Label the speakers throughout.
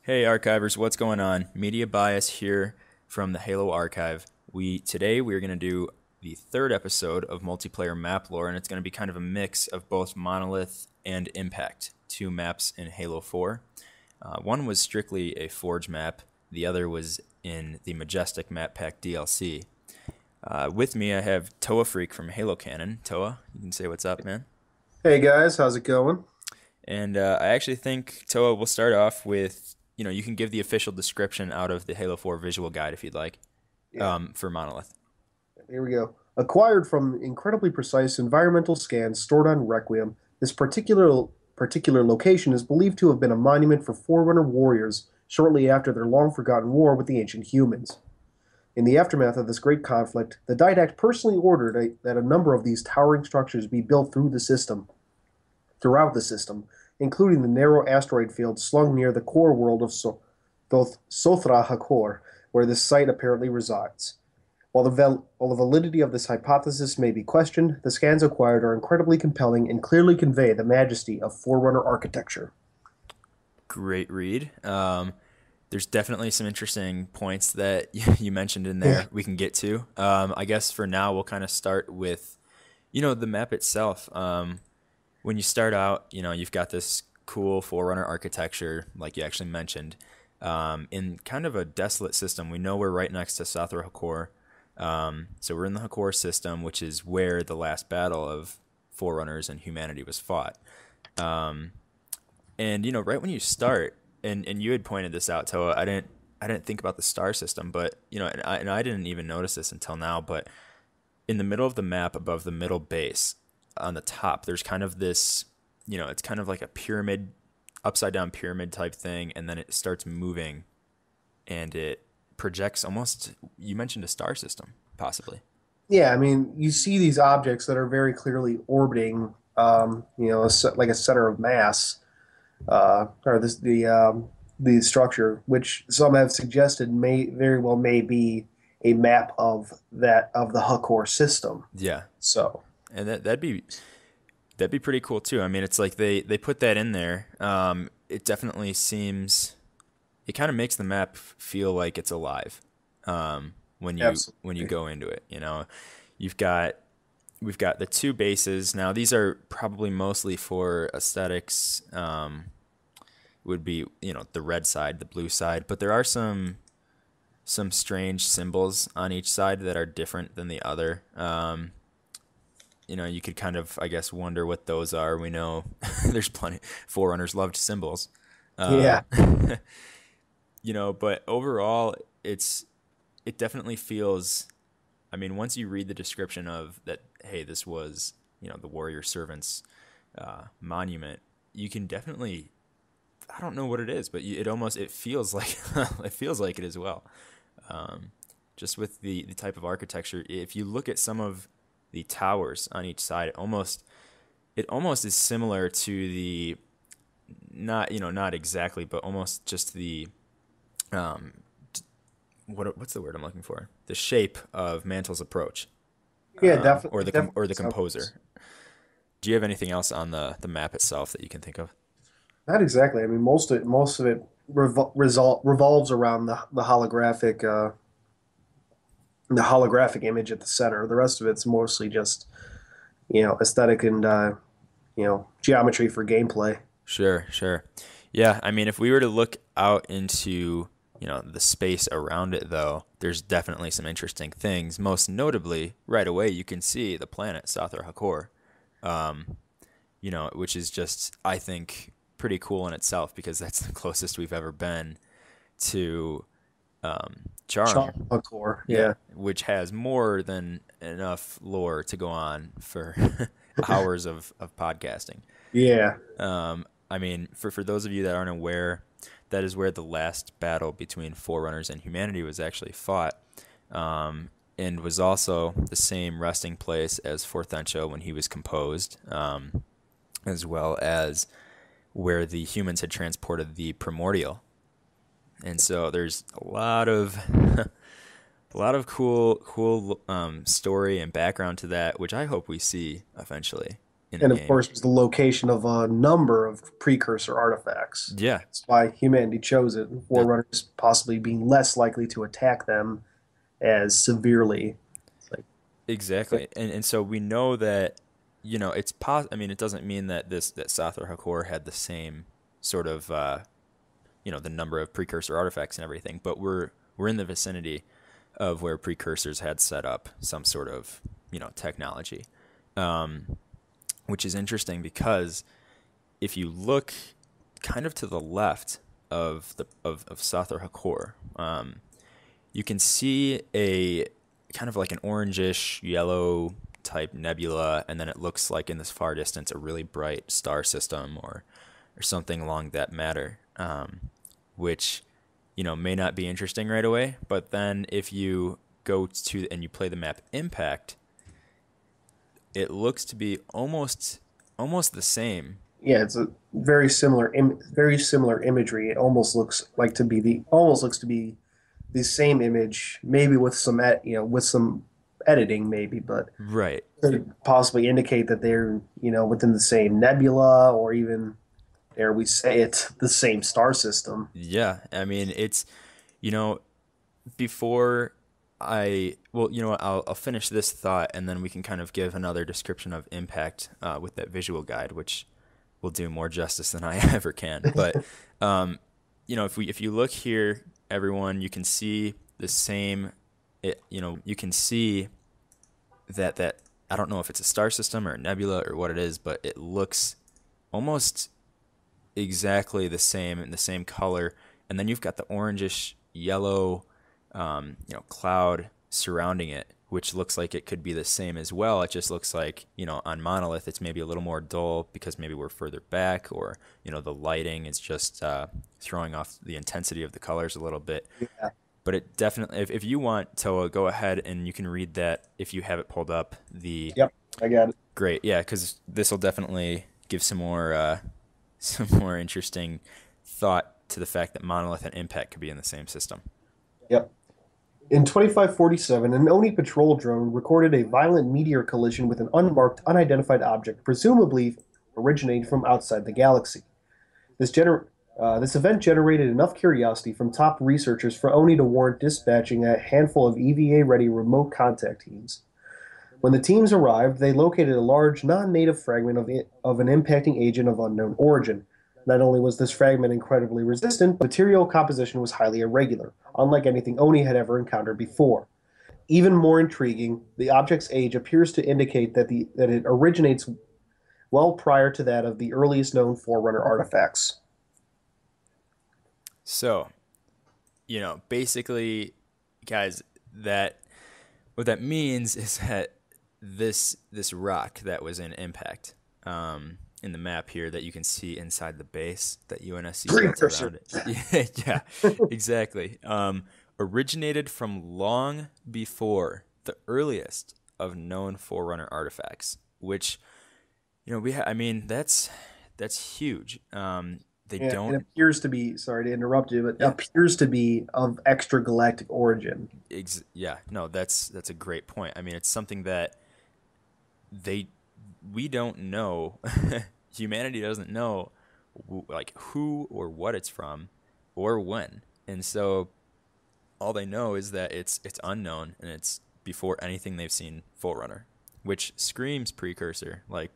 Speaker 1: Hey archivers, what's going on? Media Bias here from the Halo Archive. Today we're going to do the third episode of multiplayer map lore, and it's going to be kind of a mix of both Monolith and Impact, two maps in Halo 4. One was strictly a Forge map, the other was in the Majestic Map Pack DLC. With me I have Toa Freak from Halo Canon. Toa, you can say what's up, man.
Speaker 2: Hey guys, how's it going?
Speaker 1: And I actually think, Toa, we'll start off with, you can give the official description out of the Halo 4 visual guide if you'd like,
Speaker 2: Yeah,
Speaker 1: for Monolith.
Speaker 2: here we go. Acquired from incredibly precise environmental scans stored on Requiem, this particular location is believed to have been a monument for Forerunner warriors shortly after their long-forgotten war with the ancient humans. In the aftermath of this great conflict, the Didact personally ordered that a number of these towering structures be built throughout the system, including the narrow asteroid field slung near the core world of Sothra Hakor, where this site apparently resides. While the validity of this hypothesis may be questioned, the scans acquired are incredibly compelling and clearly convey the majesty of Forerunner architecture.
Speaker 1: Great read. There's definitely some interesting points that you mentioned in
Speaker 2: Yeah.
Speaker 1: there we can get to. I guess for now we'll kind of start with, the map itself. When you start out, you've got this cool Forerunner architecture, like you actually mentioned, in kind of a desolate system. We know we're right next to Sathra Hakor. So we're in the Hakor system, which is where the last battle of Forerunners and humanity was fought. And right when you start, and you had pointed this out, Toa, I didn't think about the star system, but and I didn't even notice this until now, but in the middle of the map, above the middle base, on the top, there's kind of this, it's kind of like a pyramid, upside down pyramid type thing, and then it starts moving, and it projects almost. You mentioned a star system, possibly.
Speaker 2: Yeah, I mean, you see these objects that are very clearly orbiting, like a center of mass, or the structure, which some have suggested may very well may be a map of the Hakor system.
Speaker 1: Yeah,
Speaker 2: So,
Speaker 1: and that'd be pretty cool too. I mean, it's like they put that in there. It definitely seems it kind of makes the map feel like it's alive. When you
Speaker 2: absolutely.
Speaker 1: go into it, you've got we've got the two bases now. These are probably mostly for aesthetics. Would be the red side, the blue side, but there are some strange symbols on each side that are different than the other. You could kind of, I guess, wonder what those are. We know there's plenty. Forerunners loved symbols. Uh,
Speaker 2: Yeah.
Speaker 1: but overall, it definitely feels. I mean, once you read the description of that, hey, this was the warrior servants monument. You can definitely. I don't know what it is, but it feels like it feels like it as well. Um, just with the type of architecture, if you look at some of the towers on each side, it almost is similar to the not exactly, but almost just the um, what's the word I'm looking for? The shape of Mantle's approach,
Speaker 2: Yeah,
Speaker 1: or
Speaker 2: definitely,
Speaker 1: or
Speaker 2: definitely
Speaker 1: the
Speaker 2: sounds.
Speaker 1: composer. Do you have anything else on the map itself that you can think of?
Speaker 2: Not exactly. I mean, most of it revolves around the holographic image at the center. The rest of it's mostly just aesthetic and geometry for gameplay.
Speaker 1: Sure, sure. Yeah, I mean, if we were to look out into, the space around it, though, there's definitely some interesting things. Most notably, right away, you can see the planet Sathar Hakor, um, which is just, I think, pretty cool in itself because that's the closest we've ever been to Charm.
Speaker 2: Charm core,
Speaker 1: Yeah,
Speaker 2: yeah,
Speaker 1: which has more than enough lore to go on for hours of podcasting.
Speaker 2: yeah,
Speaker 1: I mean, for those of you that aren't aware, that is where the last battle between Forerunners and humanity was actually fought, and was also the same resting place as Forthencho when he was composed, as well as where the humans had transported the primordial. And so there's a lot of a lot of cool story and background to that, which I hope we see eventually in the
Speaker 2: And of
Speaker 1: game.
Speaker 2: course, it was the location of a number of precursor artifacts.
Speaker 1: Yeah,
Speaker 2: That's why humanity chose it.
Speaker 1: that
Speaker 2: Forerunners possibly being less likely to attack them as severely. It's like,
Speaker 1: exactly. And so we know that, it's I mean, it doesn't mean that that Sathar Hakor had the same sort of the number of precursor artifacts and everything, but we're in the vicinity of where precursors had set up some sort of, technology. Which is interesting because if you look kind of to the left of Sathar Hakor, you can see a kind of like an orangish yellow type nebula, and then it looks like in this far distance a really bright star system or something along that matter, which may not be interesting right away. But then if you go to and you play the map Impact, it looks to be almost the same.
Speaker 2: yeah, it's a very similar imagery. It almost looks to be the same image, maybe with with some editing, maybe, but
Speaker 1: Right.
Speaker 2: could possibly indicate that they're within the same nebula, or even, dare we say it, the same star system.
Speaker 1: Yeah. I mean, it's you know before well, what, I'll finish this thought and then we can kind of give another description of Impact with that visual guide, which will do more justice than I ever can. But if you look here, everyone, you can see the same. You can see that I don't know if it's a star system or a nebula or what it is, but it looks almost exactly the same in the same color. And then you've got the orangish yellow, cloud surrounding it, which looks like it could be the same as well. It just looks like, on Monolith, it's maybe a little more dull because maybe we're further back, or, the lighting is just throwing off the intensity of the colors a little bit.
Speaker 2: Yeah.
Speaker 1: But it definitely, if you want, Toa, go ahead and you can read that if you have it pulled up.
Speaker 2: Yep, I got it.
Speaker 1: Great, yeah, because this will definitely give some more some more interesting thought to the fact that Monolith and Impact could be in the same system.
Speaker 2: Yep. In 2547, an Oni patrol drone recorded a violent meteor collision with an unmarked, unidentified object, presumably originating from outside the galaxy. This event generated enough curiosity from top researchers for Oni to warrant dispatching a handful of EVA-ready remote contact teams. When the teams arrived, they located a large, non-native fragment of an impacting agent of unknown origin. Not only was this fragment incredibly resistant, but material composition was highly irregular, unlike anything Oni had ever encountered before. Even more intriguing, the object's age appears to indicate that it originates well prior to that of the earliest known Forerunner artifacts.
Speaker 1: So, basically, guys, that what that means is that this rock that was in Impact, in the map here that you can see inside the base that UNSC built around it. Yeah, exactly. Originated from long before the earliest of known Forerunner artifacts, which I mean that's huge. They
Speaker 2: Yeah, it
Speaker 1: don't.
Speaker 2: appears to be, sorry to interrupt you, but it
Speaker 1: Yeah.
Speaker 2: appears to be of extragalactic origin.
Speaker 1: Yeah. No, that's a great point. I mean, it's something that they we don't know. Humanity doesn't know like who or what it's from or when. And so all they know is that it's unknown and it's before anything they've seen Forerunner, which screams precursor, like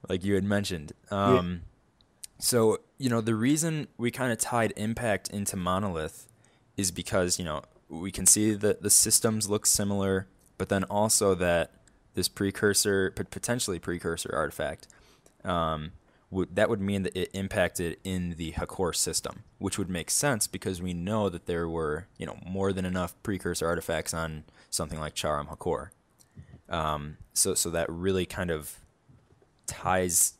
Speaker 1: like you had mentioned.
Speaker 2: Yeah.
Speaker 1: So, the reason we kind of tied Impact into Monolith is because, we can see that the systems look similar, but then also that this precursor, potentially precursor artifact, that would mean that it impacted in the Hakor system, which would make sense because we know that there were, more than enough precursor artifacts on something like Charam Hakor. So that really kind of ties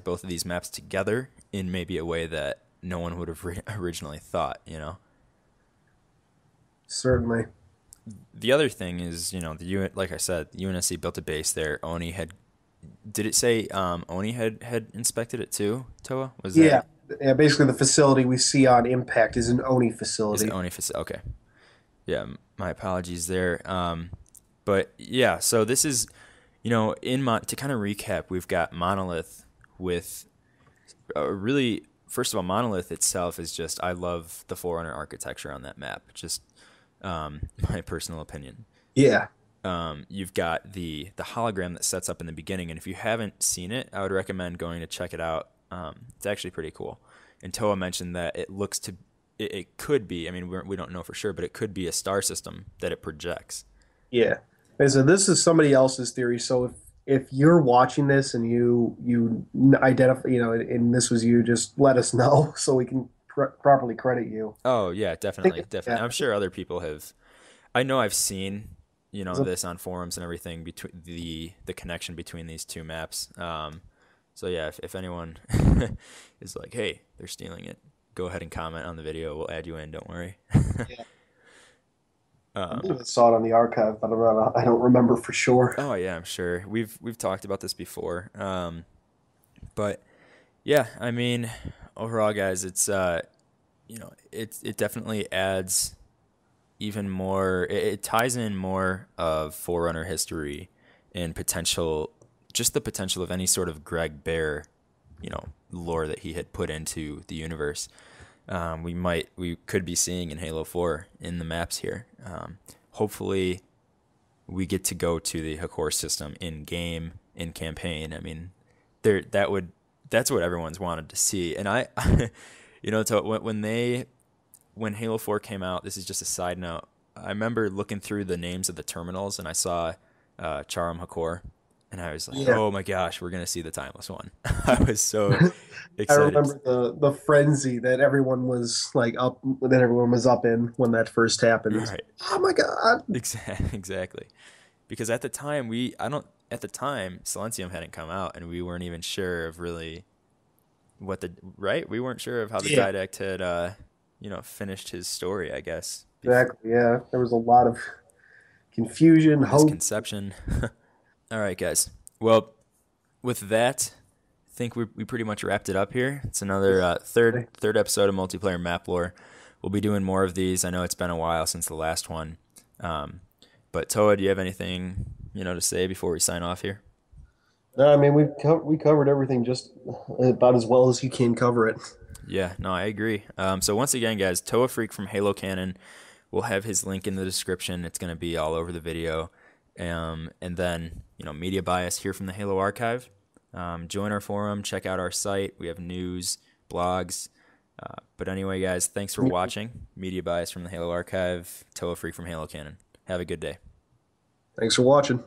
Speaker 1: both of these maps together in maybe a way that no one would have originally thought.
Speaker 2: Certainly.
Speaker 1: The other thing is, like I said, UNSC built a base there. Did it say Oni had inspected it too, Toa? Was
Speaker 2: Yeah.
Speaker 1: that
Speaker 2: Yeah, basically the facility we see on Impact is an Oni
Speaker 1: is it
Speaker 2: facility.
Speaker 1: Oni facility? Okay. Yeah, my apologies there. But yeah, so this is, To kind of recap, we've got Monolith with really, first of all, Monolith itself is just, I love the Forerunner architecture on that map. Just my personal opinion.
Speaker 2: Yeah.
Speaker 1: You've got the hologram that sets up in the beginning, and if you haven't seen it, I would recommend going to check it out. It's actually pretty cool. And Toa mentioned that it could be. I mean, we don't know for sure, but it could be a star system that it projects.
Speaker 2: Yeah. And so this is somebody else's theory. So if you're watching this and you identify, and this was you, just let us know so we can properly credit you.
Speaker 1: Oh yeah,
Speaker 2: I
Speaker 1: definitely,
Speaker 2: think,
Speaker 1: definitely.
Speaker 2: yeah.
Speaker 1: I'm sure other people have. I know I've seen
Speaker 2: So,
Speaker 1: this on forums and everything between the connection between these two maps. So yeah, if anyone is like, hey, they're stealing it, go ahead and comment on the video. We'll add you in. Don't worry.
Speaker 2: yeah. I
Speaker 1: um,
Speaker 2: believe I saw it on the archive, but I don't remember for sure.
Speaker 1: oh yeah, I'm sure we've talked about this before. But yeah, I mean, overall, guys, it's it definitely adds even more. It ties in more of Forerunner history and potential, just the potential of any sort of Greg Bear, lore that he had put into the universe. We could be seeing in Halo 4 in the maps here. Hopefully, we get to go to the Hakor system in game, in campaign. I mean, that's what everyone's wanted to see. And when Halo 4 came out, this is just a side note. I remember looking through the names of the terminals and I saw Charum Hakor, and I was like,
Speaker 2: Yeah.
Speaker 1: "Oh my gosh, we're gonna see the timeless one!" I was so
Speaker 2: I
Speaker 1: excited.
Speaker 2: remember the frenzy that everyone was up in when that first happened.
Speaker 1: Right,
Speaker 2: Oh my God.
Speaker 1: exactly. Because at the time, I don't at the time Silencium hadn't come out, and we weren't even sure of really we weren't sure of how the
Speaker 2: Yeah,
Speaker 1: Didact had finished his story, I guess,
Speaker 2: exactly. Yeah. There was a lot of confusion, hope.
Speaker 1: misconception. All right, guys. Well, with that, I think we pretty much wrapped it up here. It's another third episode of Multiplayer Map Lore. We'll be doing more of these. I know it's been a while since the last one. But Toa, do you have anything to say before we sign off here?
Speaker 2: No, I mean, we covered everything just about as well as you can cover it.
Speaker 1: Yeah, no, I agree. So once again, guys, Toa Freak from Halo Canon. We'll have his link in the description. It's going to be all over the video. And then, Media Bias here from the Halo Archive. Join our forum, check out our site. We have news, blogs. But anyway, guys, thanks for watching. Media Bias from the Halo Archive, Toa Freak from Halo Canon. Have a good day.
Speaker 2: Thanks for watching.